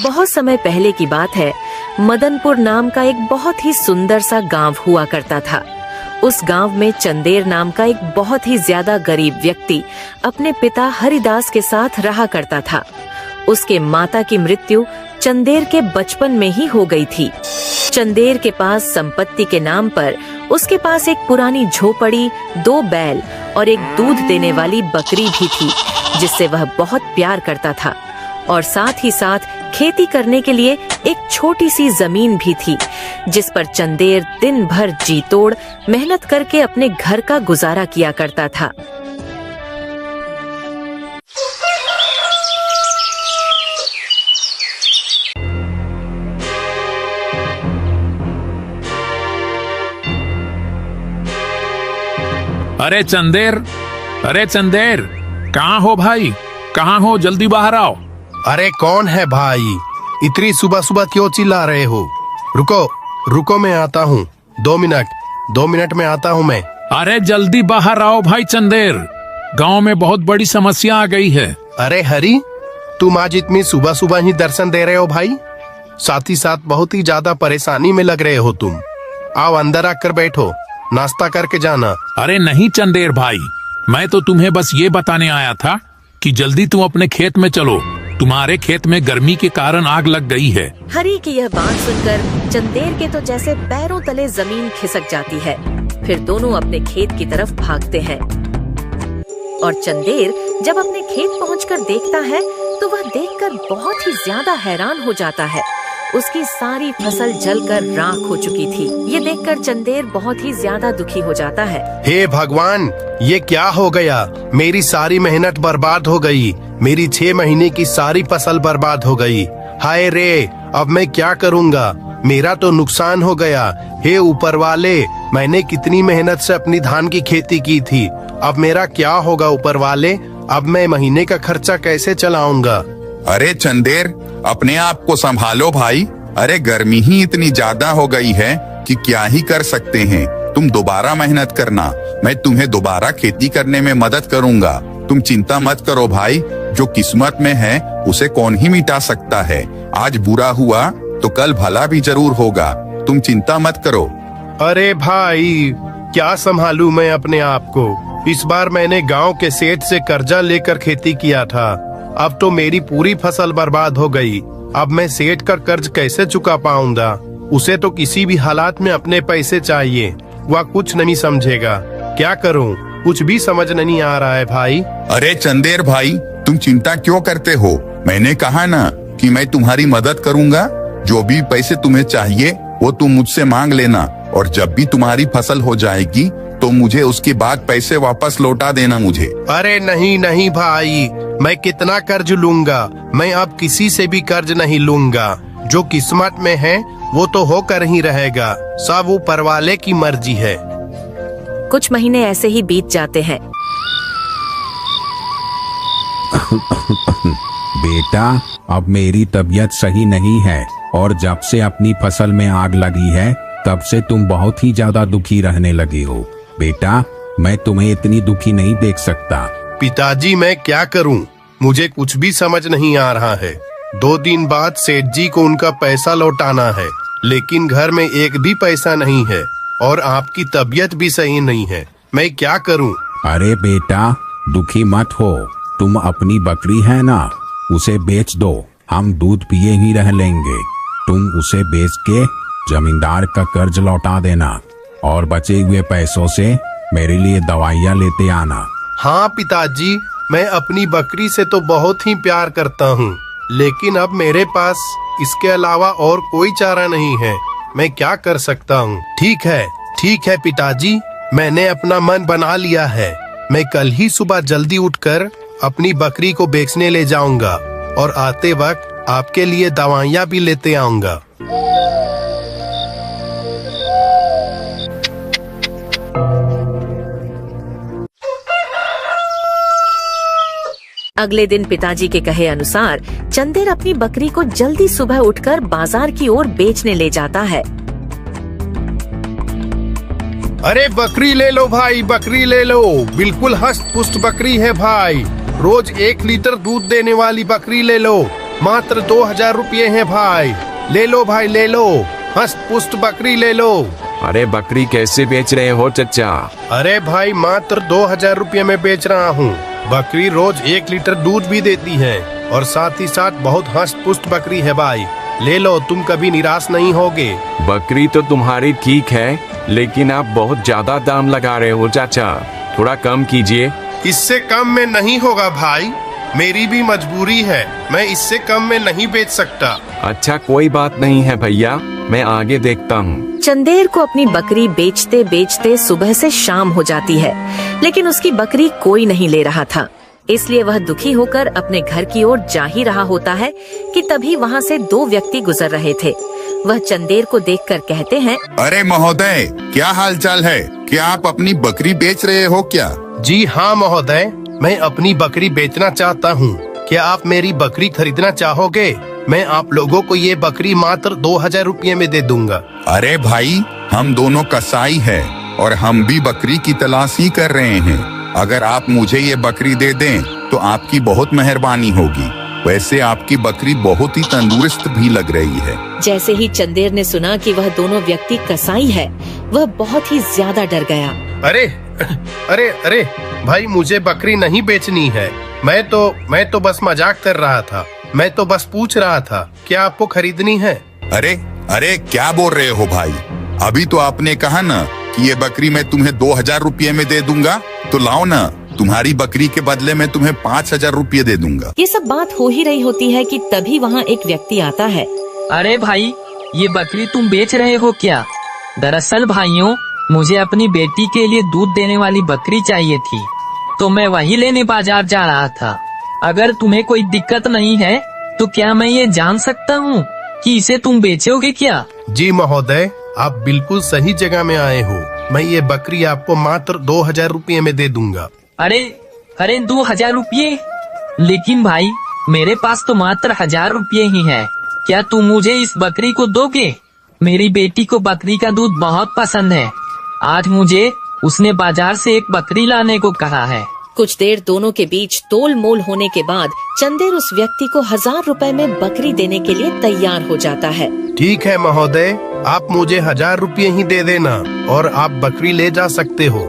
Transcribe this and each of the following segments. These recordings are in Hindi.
बहुत समय पहले की बात है। मदनपुर नाम का एक बहुत ही सुंदर सा गांव हुआ करता था। उस गांव में चंदेर नाम का एक बहुत ही ज्यादा गरीब व्यक्ति अपने पिता हरिदास के साथ रहा करता था। उसके माता की मृत्यु चंदेर के बचपन में ही हो गई थी। चंदेर के पास संपत्ति के नाम पर उसके पास एक पुरानी झोपड़ी, 2 बैल और एक दूध देने वाली बकरी भी थी, जिससे वह बहुत प्यार करता था। और साथ ही साथ खेती करने के लिए एक छोटी सी जमीन भी थी, जिस पर चंदेर दिन भर जी तोड़ मेहनत करके अपने घर का गुजारा किया करता था। अरे चंदेर, कहाँ हो भाई? कहाँ हो? जल्दी बाहर आओ। अरे कौन है भाई? इतनी सुबह सुबह क्यों चिल्ला रहे हो? रुको मैं आता हूँ। 2 मिनट में आता हूँ मैं। अरे जल्दी बाहर आओ भाई चंदेर, गांव में बहुत बड़ी समस्या आ गई है। अरे हरी, तुम आज इतनी सुबह सुबह ही दर्शन दे रहे हो भाई? साथ ही साथ बहुत ही ज्यादा परेशानी में लग रहे हो तुम। आओ अंदर आकर बैठो, नाश्ता करके जाना। अरे नहीं चंदेर भाई, मैं तो तुम्हें बस ये बताने आया था कि जल्दी तुम अपने खेत में चलो। तुम्हारे खेत में गर्मी के कारण आग लग गई है। हरी की यह बात सुनकर चंदेर के तो जैसे पैरों तले जमीन खिसक जाती है। फिर दोनों अपने खेत की तरफ भागते हैं और चंदेर जब अपने खेत पहुंचकर देखता है तो वह देखकर बहुत ही ज्यादा हैरान हो जाता है। उसकी सारी फसल जलकर राख हो चुकी थी। ये देखकर चंदेर बहुत ही ज्यादा दुखी हो जाता है। हे भगवान, ये क्या हो गया? मेरी सारी मेहनत बर्बाद हो गई। मेरी 6 महीने की सारी फसल बर्बाद हो गई। हाय रे, अब मैं क्या करूँगा? मेरा तो नुकसान हो गया। हे ऊपर वाले, मैंने कितनी मेहनत से अपनी धान की खेती की थी। अब मेरा क्या होगा ऊपर वाले? अब मैं महीने का खर्चा कैसे चलाऊंगा? अरे चंदेर, अपने आप को संभालो भाई। अरे गर्मी ही इतनी ज्यादा हो गई है कि क्या ही कर सकते हैं। तुम दोबारा मेहनत करना, मैं तुम्हें दोबारा खेती करने में मदद करूंगा। तुम चिंता मत करो भाई, जो किस्मत में है उसे कौन ही मिटा सकता है। आज बुरा हुआ तो कल भला भी जरूर होगा। तुम चिंता मत करो। अरे भाई, क्या संभालूं मैं अपने आप को? इस बार मैंने गांव के सेठ से कर्जा लेकर खेती किया था। अब तो मेरी पूरी फसल बर्बाद हो गई। अब मैं सेठ का कर्ज कैसे चुका पाऊंगा? उसे तो किसी भी हालात में अपने पैसे चाहिए। वह कुछ नहीं समझेगा। क्या करूं? कुछ भी समझ नहीं आ रहा है भाई। अरे चंदेर भाई, तुम चिंता क्यों करते हो? मैंने कहा ना कि मैं तुम्हारी मदद करूंगा। जो भी पैसे तुम्हें चाहिए वो तुम मुझसे मांग लेना, और जब भी तुम्हारी फसल हो जाएगी तो मुझे उसके बाद पैसे वापस लौटा देना मुझे। अरे नहीं भाई, मैं कितना कर्ज लूंगा? मैं अब किसी से भी कर्ज नहीं लूंगा। जो किस्मत में है वो तो होकर ही रहेगा। सब ऊपर वाले की मर्जी है। कुछ महीने ऐसे ही बीत जाते हैं। बेटा, अब मेरी तबीयत सही नहीं है और जब से अपनी फसल में आग लगी है तब से तुम बहुत ही ज्यादा दुखी रहने लगी हो। बेटा, मैं तुम्हें इतनी दुखी नहीं देख सकता। पिताजी, मैं क्या करूं? मुझे कुछ भी समझ नहीं आ रहा है। 2 दिन बाद सेठ जी को उनका पैसा लौटाना है, लेकिन घर में एक भी पैसा नहीं है और आपकी तबीयत भी सही नहीं है। मैं क्या करूं? अरे बेटा, दुखी मत हो। तुम अपनी बकरी है ना, उसे बेच दो। हम दूध पिए ही रह लेंगे। तुम उसे बेच के जमींदार का कर्ज लौटा देना और बचे हुए पैसों से मेरे लिए दवाइयाँ लेते आना। हाँ पिताजी, मैं अपनी बकरी से तो बहुत ही प्यार करता हूँ, लेकिन अब मेरे पास इसके अलावा और कोई चारा नहीं है। मैं क्या कर सकता हूँ? ठीक है पिताजी, मैंने अपना मन बना लिया है। मैं कल ही सुबह जल्दी उठकर अपनी बकरी को बेचने ले जाऊंगा और आते वक्त आपके लिए दवाइयाँ भी लेते आऊंगा। अगले दिन पिताजी के कहे अनुसार चंदेर अपनी बकरी को जल्दी सुबह उठकर बाजार की ओर बेचने ले जाता है। अरे बकरी ले लो भाई, बकरी ले लो। बिल्कुल हष्ट पुष्ट बकरी है भाई। रोज 1 लीटर दूध देने वाली बकरी ले लो। मात्र 2000 रुपये हैं भाई। ले लो भाई, ले लो, हस्त पुष्ट बकरी ले लो। अरे बकरी कैसे बेच रहे हो चचा? अरे भाई मात्र 2000 रुपये में बेच रहा हूँ। बकरी रोज 1 लीटर दूध भी देती है और साथ ही साथ बहुत हस्त पुष्ट बकरी है भाई। ले लो, तुम कभी निराश नहीं होगे। बकरी तो तुम्हारी ठीक है, लेकिन आप बहुत ज्यादा दाम लगा रहे हो चाचा, थोड़ा कम कीजिए। इससे कम में नहीं होगा भाई, मेरी भी मजबूरी है, मैं इससे कम में नहीं बेच सकता। अच्छा कोई बात नहीं है भैया, मैं आगे देखता हूँ। चंदेर को अपनी बकरी बेचते बेचते सुबह से शाम हो जाती है, लेकिन उसकी बकरी कोई नहीं ले रहा था। इसलिए वह दुखी होकर अपने घर की ओर जा ही रहा होता है कि तभी वहाँ से 2 व्यक्ति गुजर रहे थे। वह चंदेर को देखकर कहते हैं, अरे महोदय, क्या हाल चाल है? क्या आप अपनी बकरी बेच रहे हो क्या? जी हाँ महोदय, मैं अपनी बकरी बेचना चाहता हूँ। क्या आप मेरी बकरी खरीदना चाहोगे? मैं आप लोगों को ये बकरी मात्र 2000 रुपये में दे दूंगा। अरे भाई, हम दोनों कसाई है और हम भी बकरी की तलाश ही कर रहे हैं। अगर आप मुझे ये बकरी दे दें तो आपकी बहुत मेहरबानी होगी। वैसे आपकी बकरी बहुत ही तंदुरुस्त भी लग रही है। जैसे ही चंदेर ने सुना कि वह दोनों व्यक्ति कसाई है, वह बहुत ही ज्यादा डर गया। अरे अरे अरे भाई, मुझे बकरी नहीं बेचनी है। मैं तो बस मजाक कर रहा था। मैं तो बस पूछ रहा था, क्या आपको खरीदनी है? अरे अरे क्या बोल रहे हो भाई? अभी तो आपने कहा ना कि ये बकरी मैं तुम्हें 2000 रुपये में दे दूंगा, तो लाओ ना, तुम्हारी बकरी के बदले में तुम्हें 5000 रुपये दे दूंगा। ये सब बात हो ही रही होती है कि तभी वहाँ एक व्यक्ति आता है। अरे भाई, ये बकरी तुम बेच रहे हो क्या? दरअसल भाइयों, मुझे अपनी बेटी के लिए दूध देने वाली बकरी चाहिए थी, तो मैं वही लेने बाजार जा रहा था। अगर तुम्हें कोई दिक्कत नहीं है तो क्या मैं ये जान सकता हूँ कि इसे तुम बेचोगे क्या? जी महोदय, आप बिल्कुल सही जगह में आए हो। मैं ये बकरी आपको मात्र 2000 रुपये में दे दूंगा। अरे अरे 2000 रुपये? लेकिन भाई, मेरे पास तो मात्र 1000 रुपये ही है। क्या तुम मुझे इस बकरी को दोगे? मेरी बेटी को बकरी का दूध बहुत पसंद है। आज मुझे उसने बाजार से एक बकरी लाने को कहा है। कुछ देर दोनों के बीच तोल मोल होने के बाद चंदेर उस व्यक्ति को 1000 रुपए में बकरी देने के लिए तैयार हो जाता है। ठीक है महोदय, आप मुझे 1000 रुपये ही दे देना और आप बकरी ले जा सकते हो।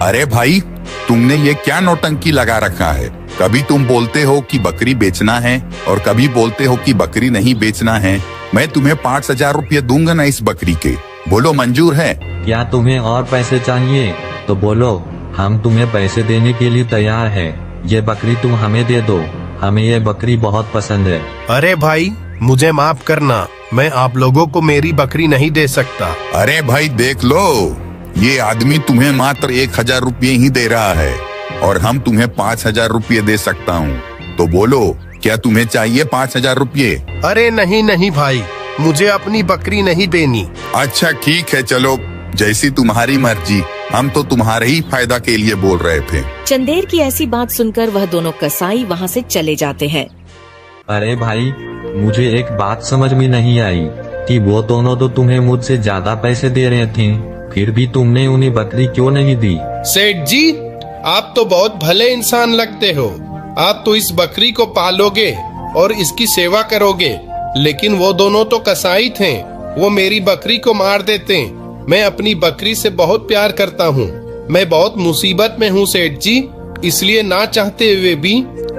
अरे भाई, तुमने ये क्या नौटंकी लगा रखा है? कभी तुम बोलते हो कि बकरी बेचना है और कभी बोलते हो कि बकरी नहीं बेचना है। मैं तुम्हें 5000 रुपये दूंगा ना इस बकरी के। बोलो, मंजूर है? क्या तुम्हें और पैसे चाहिए तो बोलो, हम तुम्हें पैसे देने के लिए तैयार हैं। ये बकरी तुम हमें दे दो, हमें ये बकरी बहुत पसंद है। अरे भाई, मुझे माफ करना, मैं आप लोगों को मेरी बकरी नहीं दे सकता। अरे भाई देख लो, ये आदमी तुम्हें मात्र 1000 रुपये ही दे रहा है और हम तुम्हें 5000 रुपये दे सकता हूँ। तो बोलो, क्या तुम्हें चाहिए 5000 रुपये? अरे नहीं नहीं भाई, मुझे अपनी बकरी नहीं देनी। अच्छा ठीक है, चलो जैसी तुम्हारी मर्जी, हम तो तुम्हारे ही फायदा के लिए बोल रहे थे। चंदेर की ऐसी बात सुनकर वह दोनों कसाई वहाँ से चले जाते हैं। अरे भाई, मुझे एक बात समझ में नहीं आई कि वो दोनों तो तुम्हें मुझसे ज्यादा पैसे दे रहे थे, फिर भी तुमने उन्हें बकरी क्यों नहीं दी? सेठ जी, आप तो बहुत भले इंसान लगते हो। आप तो इस बकरी को पालोगे और इसकी सेवा करोगे, लेकिन वो दोनों तो कसाई थे, वो मेरी बकरी को मार देते। मैं अपनी बकरी से बहुत प्यार करता हूँ। मैं बहुत मुसीबत में हूँ सेठ जी, इसलिए ना चाहते हुए भी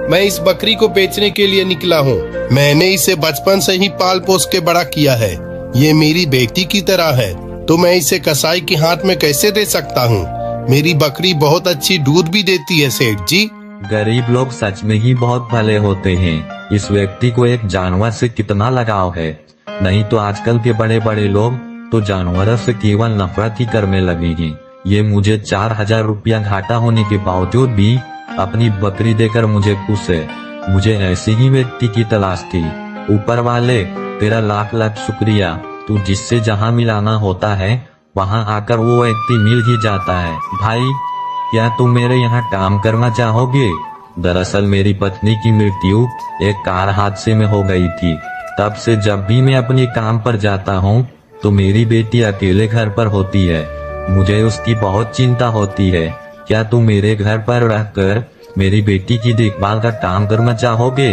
मैं इस बकरी को बेचने के लिए निकला हूँ। मैंने इसे बचपन से ही पाल पोस के बड़ा किया है। ये मेरी बेटी की तरह है, तो मैं इसे कसाई के हाथ में कैसे दे सकता हूँ? मेरी बकरी बहुत अच्छी दूध भी देती है सेठ जी। गरीब लोग सच में ही बहुत भले होते हैं। इस व्यक्ति को एक जानवर से कितना लगाव है, नहीं तो आजकल के बड़े बड़े लोग तो जानवरों से केवल नफरत ही करने लगे हैं। ये मुझे 4000 रुपया घाटा होने के बावजूद भी अपनी बकरी देकर मुझे खुश है। मुझे ऐसे ही व्यक्ति की तलाश थी। ऊपर वाले, तेरा लाख लाख शुक्रिया। तू जिससे जहाँ मिलाना होता है वहाँ आकर वो व्यक्ति मिल ही जाता है। भाई, क्या तुम मेरे यहाँ काम करना चाहोगे? दरअसल मेरी पत्नी की मृत्यु एक कार हादसे में हो गई थी। तब से जब भी मैं अपने काम पर जाता हूँ तो मेरी बेटी अकेले घर पर होती है। मुझे उसकी बहुत चिंता होती है। क्या तुम मेरे घर पर रहकर मेरी बेटी की देखभाल का काम करना चाहोगे?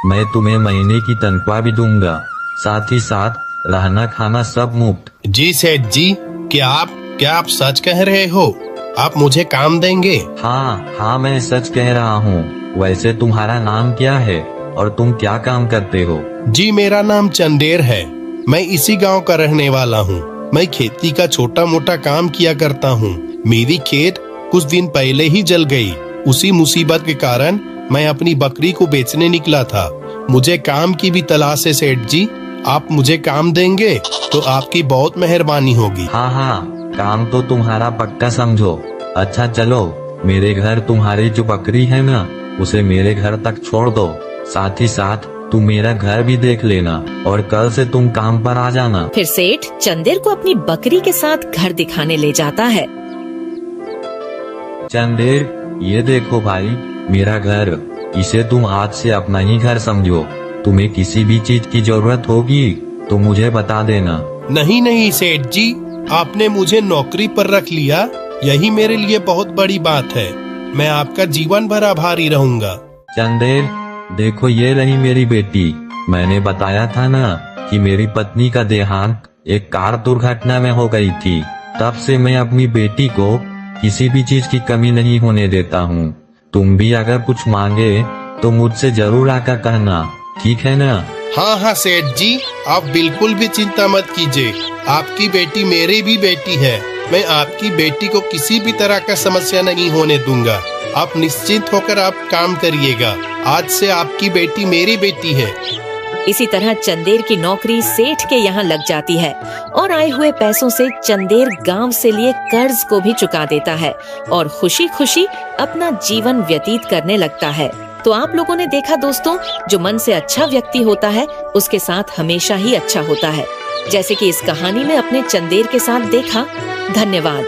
मैं तुम्हें महीने की तनख्वाह भी दूंगा, साथ ही साथ रहना खाना सब मुफ्त। जी सेठ जी, क्या आप सच कह रहे हो? आप मुझे काम देंगे? हाँ, मैं सच कह रहा हूँ। वैसे तुम्हारा नाम क्या है और तुम क्या काम करते हो? जी मेरा नाम चंदेर है। मैं इसी गांव का रहने वाला हूँ। मैं खेती का छोटा मोटा काम किया करता हूँ। मेरी खेत कुछ दिन पहले ही जल गई। उसी मुसीबत के कारण मैं अपनी बकरी को बेचने निकला था। मुझे काम की भी तलाश है सेठ जी। आप मुझे काम देंगे तो आपकी बहुत मेहरबानी होगी। हाँ, काम तो तुम्हारा पक्का समझो। अच्छा चलो, मेरे घर तुम्हारी जो बकरी है ना, उसे मेरे घर तक छोड़ दो। साथ ही साथ तुम मेरा घर भी देख लेना और कल से तुम काम पर आ जाना। फिर सेठ चंदेर को अपनी बकरी के साथ घर दिखाने ले जाता है। चंदेर, ये देखो भाई, मेरा घर। इसे तुम आज से अपना ही घर समझो। तुम्हें किसी भी चीज की जरूरत होगी तो मुझे बता देना। नहीं सेठ जी, आपने मुझे नौकरी पर रख लिया, यही मेरे लिए बहुत बड़ी बात है। मैं आपका जीवन भर आभारी रहूंगा। चंदेर, देखो ये रही मेरी बेटी। मैंने बताया था ना कि मेरी पत्नी का देहांत एक कार दुर्घटना में हो गई थी। तब से मैं अपनी बेटी को किसी भी चीज की कमी नहीं होने देता हूँ। तुम भी अगर कुछ मांगे तो मुझसे जरूर आकर कहना, ठीक है ना? हाँ सेठ जी, आप बिल्कुल भी चिंता मत कीजिए। आपकी बेटी मेरी भी बेटी है। मैं आपकी बेटी को किसी भी तरह का समस्या नहीं होने दूंगा। आप निश्चिंत होकर आप काम करिएगा। आज से आपकी बेटी मेरी बेटी है। इसी तरह चंदेर की नौकरी सेठ के यहाँ लग जाती है और आए हुए पैसों से चंदेर गांव से लिए कर्ज को भी चुका देता है और खुशी खुशी अपना जीवन व्यतीत करने लगता है। तो आप लोगों ने देखा दोस्तों, जो मन से अच्छा व्यक्ति होता है उसके साथ हमेशा ही अच्छा होता है, जैसे कि इस कहानी में अपने चंदेर के साथ देखा। धन्यवाद।